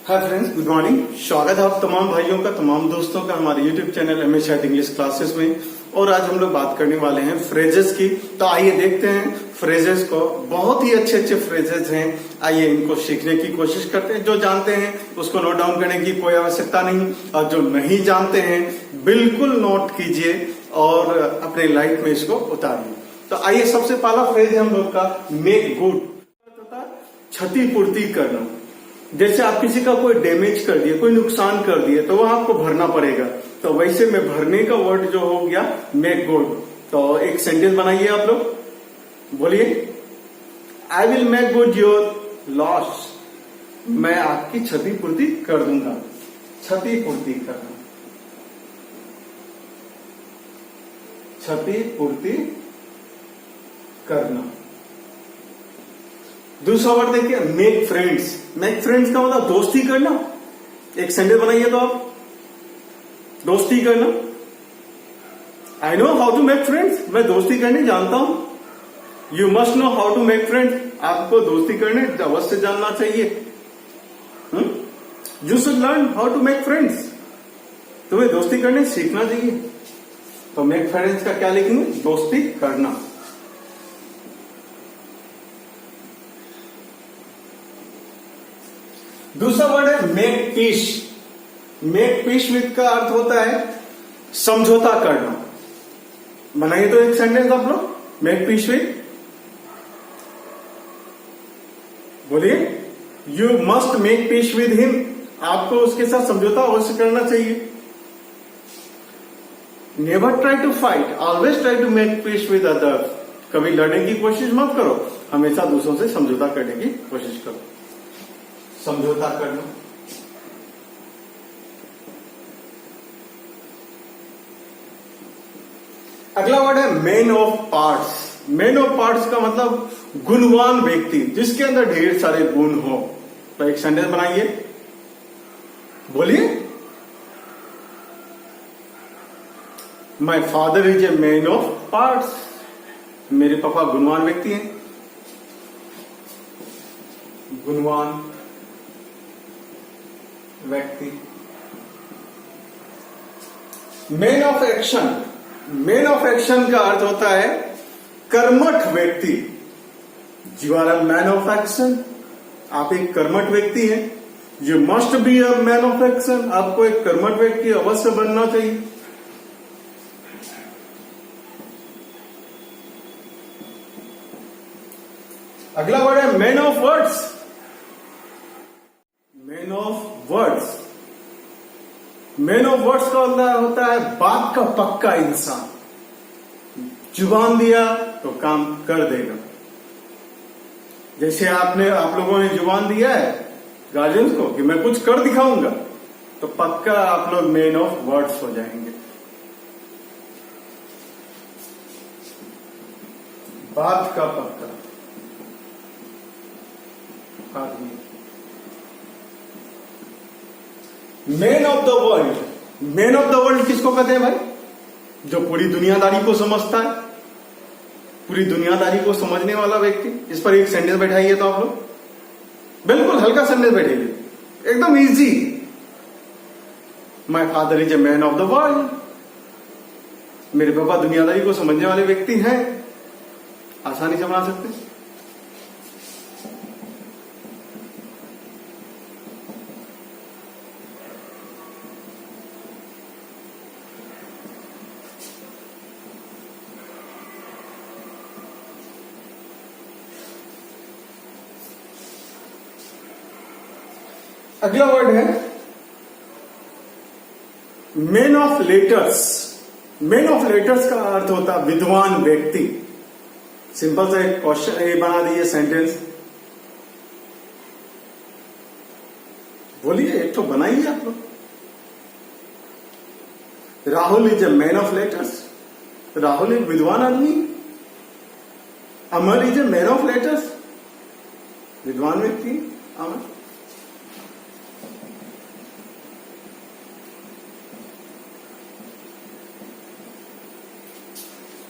Hi friends, good morning. स्वागत है आप तमाम भाइयों का, तमाम दोस्तों का हमारे YouTube channel MS English classes में। और आज हम लोग बात करने वाले हैं फ्रेजेस की। तो आइए देखते हैं फ्रेजेस को। बहुत ही अच्छे अच्छे फ्रेजेस हैं, आइए इनको सीखने की कोशिश करते हैं। जो जानते हैं उसको नोट डाउन करने की कोई आवश्यकता नहीं, और जो नहीं जानते हैं बिल्कुल नोट कीजिए और अपने लाइफ में इसको उतारिए। तो आइए, सबसे पहला फ्रेज है हम लोग का मेक गुड, क्षतिपूर्ति करना। जैसे आप किसी का कोई डैमेज कर दिए, कोई नुकसान कर दिए, तो वह आपको भरना पड़ेगा। तो वैसे में भरने का वर्ड जो हो गया मेक गुड। तो एक सेंटेंस बनाइए आप लोग, बोलिए, I will make good your loss. मैं आपकी क्षतिपूर्ति कर दूंगा। क्षतिपूर्ति करना, क्षतिपूर्ति करना। दूसरा वर्ड देखिए, मेक फ्रेंड्स। मेक फ्रेंड्स का मतलब दोस्ती करना। एक सेंटेंस बनाइए तो आप, दोस्ती करना। I know how to make friends. मैं दोस्ती करने जानता हूं। You must know how to make friends. आपको दोस्ती करने अवश्य जानना चाहिए। You should learn how to make friends. तुम्हें दोस्ती करने सीखना चाहिए। तो मेक फ्रेंड्स का क्या लिखेंगे? दोस्ती करना। दूसरा वर्ड है make peace. Make peace with का अर्थ होता है समझौता करना। बनाइए तो एक सेंटेंस आप लोग, मेक पीस विद। बोलिए, you must make peace with him. आपको उसके साथ समझौता अवश्य करना चाहिए। Never try to fight, always try to make peace with others. कभी लड़ने की कोशिश मत करो, हमेशा दूसरों से समझौता करने की कोशिश करो। समझौता करना। अगला वर्ड है man of parts. Man of parts का मतलब गुणवान व्यक्ति, जिसके अंदर ढेर सारे गुण हो। तो एक सेंटेंस बनाइए, बोलिए, my father is a man of parts. मेरे पापा गुणवान व्यक्ति हैं। गुणवान व्यक्ति। Man of action. Man of action का अर्थ होता है कर्मठ व्यक्ति। You are a man of action. आप एक कर्मठ व्यक्ति हैं। You must be a man of action. आपको एक कर्मठ व्यक्ति अवश्य बनना चाहिए। अगला वर्ड है man of words. Man of words. Man of words का मतलब होता है बात का पक्का इंसान। जुबान दिया तो काम कर देगा। जैसे आप लोगों ने जुबान दिया है गार्जियंस को कि मैं कुछ कर दिखाऊंगा, तो पक्का आप लोग मैन ऑफ वर्ड्स हो जाएंगे। बात का पक्का आदमी। Man of the world. Man of the world किसको कहते हैं भाई? जो पूरी दुनियादारी को समझता है, पूरी दुनियादारी को समझने वाला व्यक्ति। इस पर एक सेंटेंस बैठाइए तो आप लोग, बिल्कुल हल्का सेंटेंस बैठाइए, एकदम easy. My father is a man of the world. मेरे पापा दुनियादारी को समझने वाले व्यक्ति हैं। आसानी से बना सकते हैं। अगला वर्ड है man of letters. Man of letters का अर्थ होता है विद्वान व्यक्ति। सिंपल सा एक क्वेश्चन ये बना दिए सेंटेंस, बोलिए, एक तो बनाइए आप लोग। Rahul is a man of letters. Rahul एक विद्वान आदमी। Amar is a man of letters. विद्वान व्यक्ति Amar.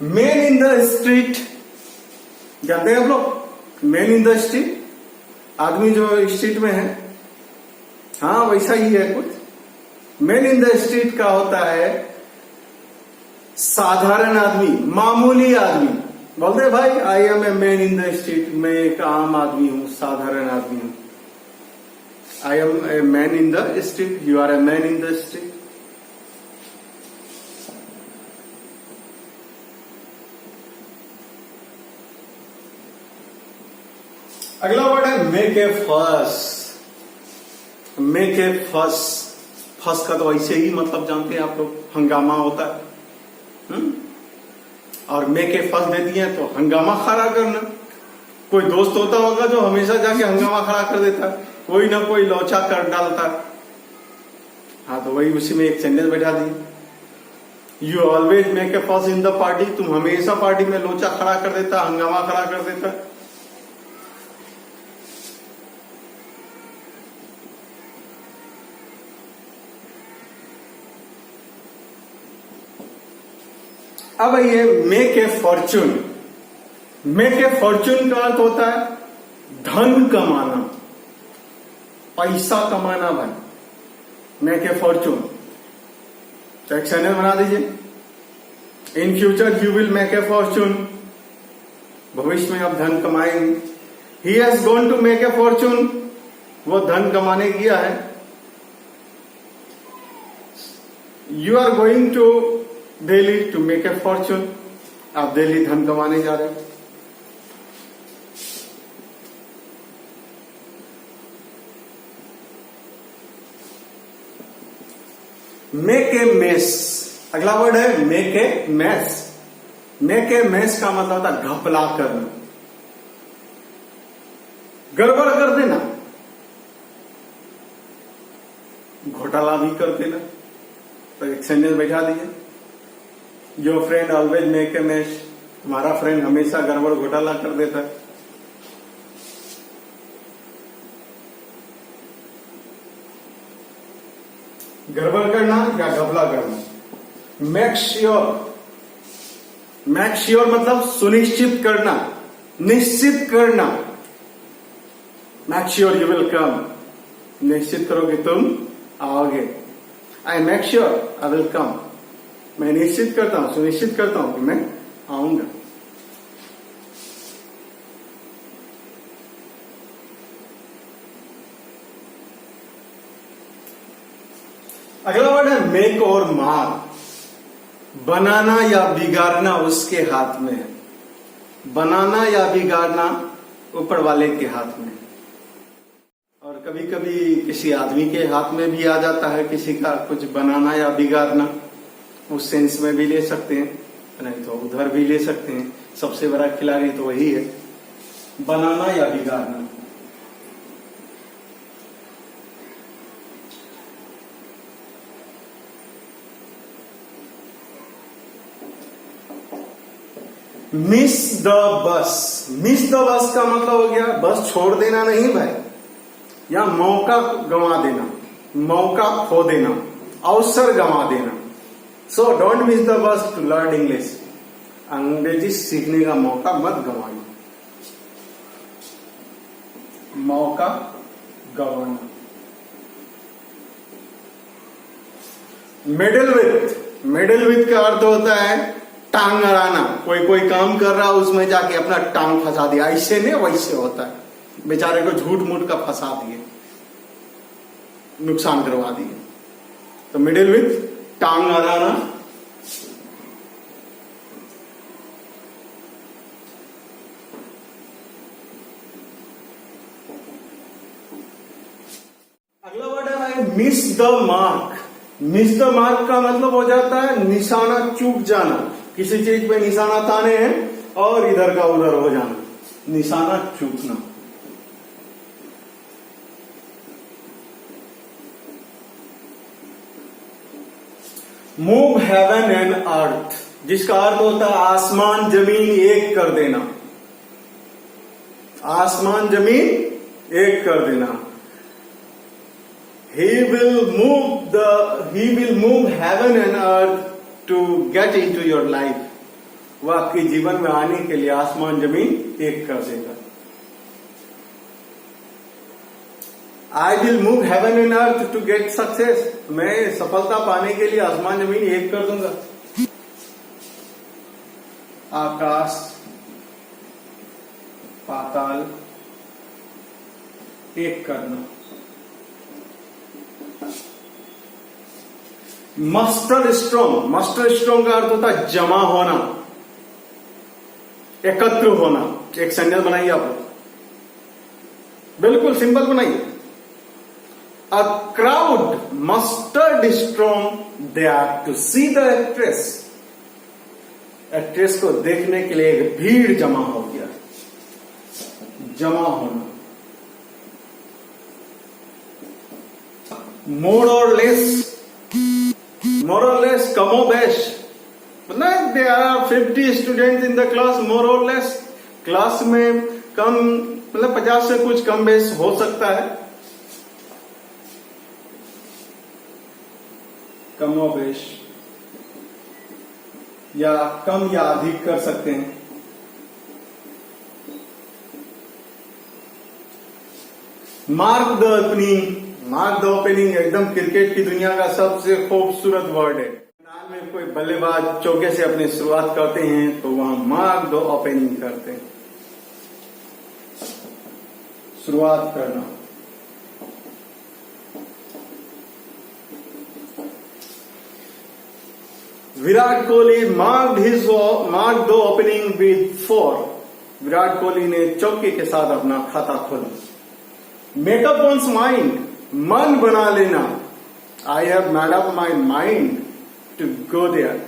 Man in the street. जानते हैं आप लोग मैन इन द स्ट्रीट? आदमी जो स्ट्रीट में है, हाँ वैसा ही है कुछ। मैन इन द स्ट्रीट का होता है साधारण आदमी, मामूली आदमी। बोलते भाई I am a man in the street, मैं एक आम आदमी हूं, साधारण आदमी हूं। I am a man in the street, you are a man in the street. अगला वर्ड है make a fuss. Make a फस, फस का तो ऐसे ही मतलब जानते हैं आप लोग, हंगामा होता है। और मेक ए फस दे दिए तो हंगामा खड़ा करना। कोई दोस्त होता होगा जो हमेशा जाके हंगामा खड़ा कर देता है, कोई ना कोई लोचा कर डालता है। हाँ तो वही उसी में एक सेंटेंस बैठा दी, यू ऑलवेज मेक ए फस इन द पार्टी। तुम हमेशा पार्टी में लोचा खड़ा कर देता, हंगामा खड़ा कर देता। अब ये make a Fortune. Make a Fortune का अर्थ होता है धन कमाना, पैसा कमाना भाई। मेक ए फॉर्चून, तो एक सेंटेंस बना दीजिए, in future you will make a fortune. भविष्य में आप धन कमाएंगे। He has gone to make a fortune, वो धन कमाने गया है। You are going to Delhi to make a fortune, आप दिल्ली धन कमाने जा रहे हैं। मेक ए मेस, अगला वर्ड है make a mess. Make a mess का मतलब था घपला करना, गड़बड़ कर देना, घोटाला भी कर देना। तो एक सेंटेंस बैठा दीजिए, your friend always make a mess. तुम्हारा फ्रेंड हमेशा गड़बड़ घोटाला कर देता है। गड़बड़ करना या घपला करना। मेक श्योर, मेक श्योर मतलब सुनिश्चित करना, निश्चित करना। Make sure you will come, निश्चित करो कि तुम आओगे। I make sure I will come, मैं निश्चित करता हूं, सुनिश्चित करता हूं कि मैं आऊंगा। अगला वर्ड है मेक और मार। बनाना या बिगाड़ना उसके हाथ में है। बनाना या बिगाड़ना ऊपर वाले के हाथ में। और कभी कभी किसी आदमी के हाथ में भी आ जाता है किसी का कुछ बनाना या बिगाड़ना। उस सेंस में भी ले सकते हैं, नहीं तो उधर भी ले सकते हैं। सबसे बड़ा खिलाड़ी तो वही है, बनाना या बिगाड़ना। मिस द बस। मिस द बस का मतलब हो गया बस छोड़ देना नहीं भाई, या मौका गंवा देना, मौका खो देना, अवसर गंवा देना। So don't miss the bus to learn English. अंग्रेजी सीखने का मौका मत गंवाइए, मौका गंवाना। मेडल विथ, मेडल विथ का अर्थ होता है टांग अड़ाना। कोई कोई काम कर रहा है उसमें जाके अपना टांग फंसा दिया, ऐसे नहीं वैसे होता है। बेचारे को झूठ मूठ का फंसा दिए, नुकसान करवा दिए। तो मिडिल विथ टांग अड़ाना। अगला वर्ड है भाई miss the mark. Miss the mark का मतलब हो जाता है निशाना चूक जाना। किसी चीज पे निशाना ताने हैं और इधर का उधर हो जाना, निशाना चूकना। मूव हेवन एंड अर्थ, जिसका अर्थ होता है आसमान जमीन एक कर देना। आसमान जमीन एक कर देना। He will move heaven and earth to get into your life. वह आपके जीवन में आने के लिए आसमान जमीन एक कर देगा। I will move heaven and earth to get success. मैं सफलता पाने के लिए आसमान जमीन एक कर दूंगा। आकाश पाताल एक करना। मस्टर स्ट्रॉन्ग, मस्टर स्ट्रॉन्ग का अर्थ होता है जमा होना, एकत्र होना। एक सेंटेंस बनाइए आप लोग, बिल्कुल सिंपल बनाइए। A crowd mustered strong there to see the actress. Actress को देखने के लिए एक भीड़ जमा हो गया। जमा होना। मोर और लेस, मोर और लेस, कमो बेश, मतलब they are 50 students in the class, more और लेस। क्लास में कम, मतलब 50 से कुछ कम बेश हो सकता है। कमो बेश, या कम या अधिक कर सकते हैं। Mark the opening, mark the opening एकदम क्रिकेट की दुनिया का सबसे खूबसूरत वर्ड है। मैदान में कोई बल्लेबाज चौके से अपनी शुरुआत करते हैं तो वहां मार्क द ओपनिंग करते हैं, शुरुआत करना। Virat Kohli mark the opening with 4। Virat Kohli ने चौके के साथ अपना खाता खोला। मेकअप ऑन्स माइंड, मन बना लेना। I have made up my mind to go there.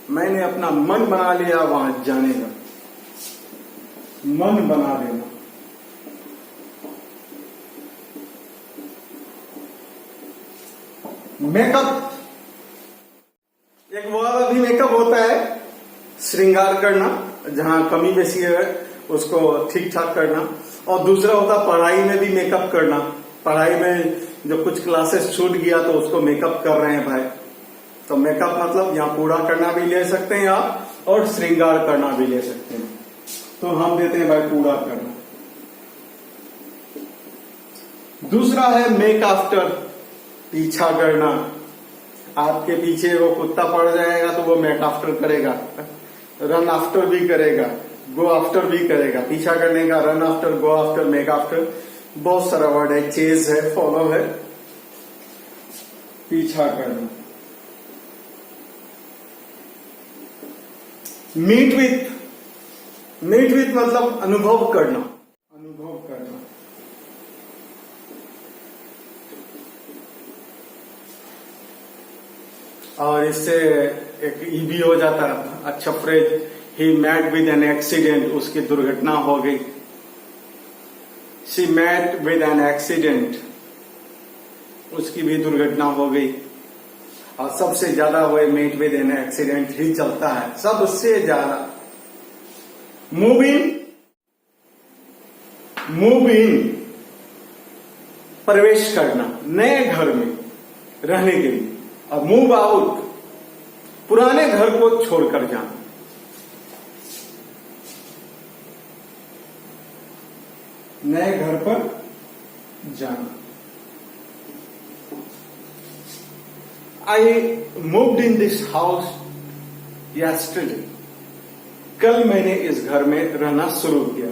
मैंने अपना मन बना लिया वहां जाने का। मन बना लेना। मेकअप, एक वो वाला भी मेकअप होता है, श्रृंगार करना, जहां कमी बेसी है उसको ठीक ठाक करना। और दूसरा होता पढ़ाई में भी मेकअप करना। पढ़ाई में जो कुछ क्लासेस छूट गया तो उसको मेकअप कर रहे हैं भाई। तो मेकअप मतलब यहाँ पूरा करना भी ले सकते हैं आप, और श्रृंगार करना भी ले सकते हैं। तो हम देते हैं भाई पूरा करना। दूसरा है मेक आफ्टर, पीछा करना। आपके पीछे वो कुत्ता पड़ जाएगा तो वो मेक आफ्टर करेगा, रन आफ्टर भी करेगा, गो आफ्टर भी करेगा। पीछा करने का run after, go after, make after, बहुत सारा वर्ड है। चेज है, फॉलो है, पीछा करना। मीट विथ, मीट विथ मतलब अनुभव करना, अनुभव करना। और इससे एक ई भी हो जाता है अच्छा phrase, he met with an accident, उसकी दुर्घटना हो गई। She met with an accident, उसकी भी दुर्घटना हो गई। और सबसे ज्यादा वो मेट विद एन एक्सीडेंट ही चलता है, सबसे ज्यादा। मूव इन, मूव इन प्रवेश करना नए घर में रहने के लिए। और मूव आउट, पुराने घर को छोड़कर जाना। नए घर पर जाना। I moved in this house yesterday, कल मैंने इस घर में रहना शुरू किया।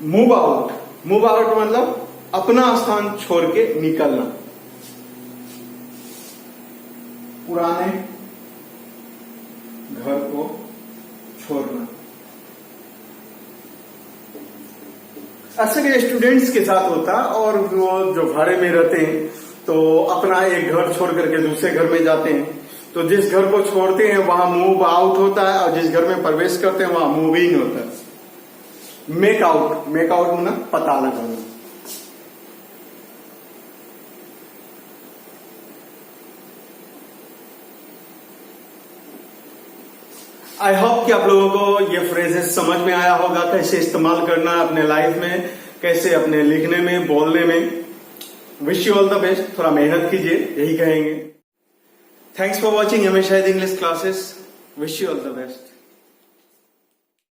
मूव आउट, मूव आउट मतलब अपना स्थान छोड़ के निकलना, पुराने घर को छोड़ना। अक्सर ये स्टूडेंट्स के साथ होता है, और वो जो भाड़े में रहते हैं तो अपना एक घर छोड़ करके दूसरे घर में जाते हैं। तो जिस घर को छोड़ते हैं वहां मूव आउट होता है, और जिस घर में प्रवेश करते हैं वहां मूव इन होता है। मेक आउट, मेक आउट मतलब पता लगाना। आई होप कि आप लोगों को ये फ्रेजेस समझ में आया होगा, कैसे इस्तेमाल करना अपने लाइफ में, कैसे अपने लिखने में, बोलने में। Wish you all the best, थोड़ा मेहनत कीजिए, यही कहेंगे। थैंक्स फॉर वॉचिंग हमेशा English classes. Wish you all the best.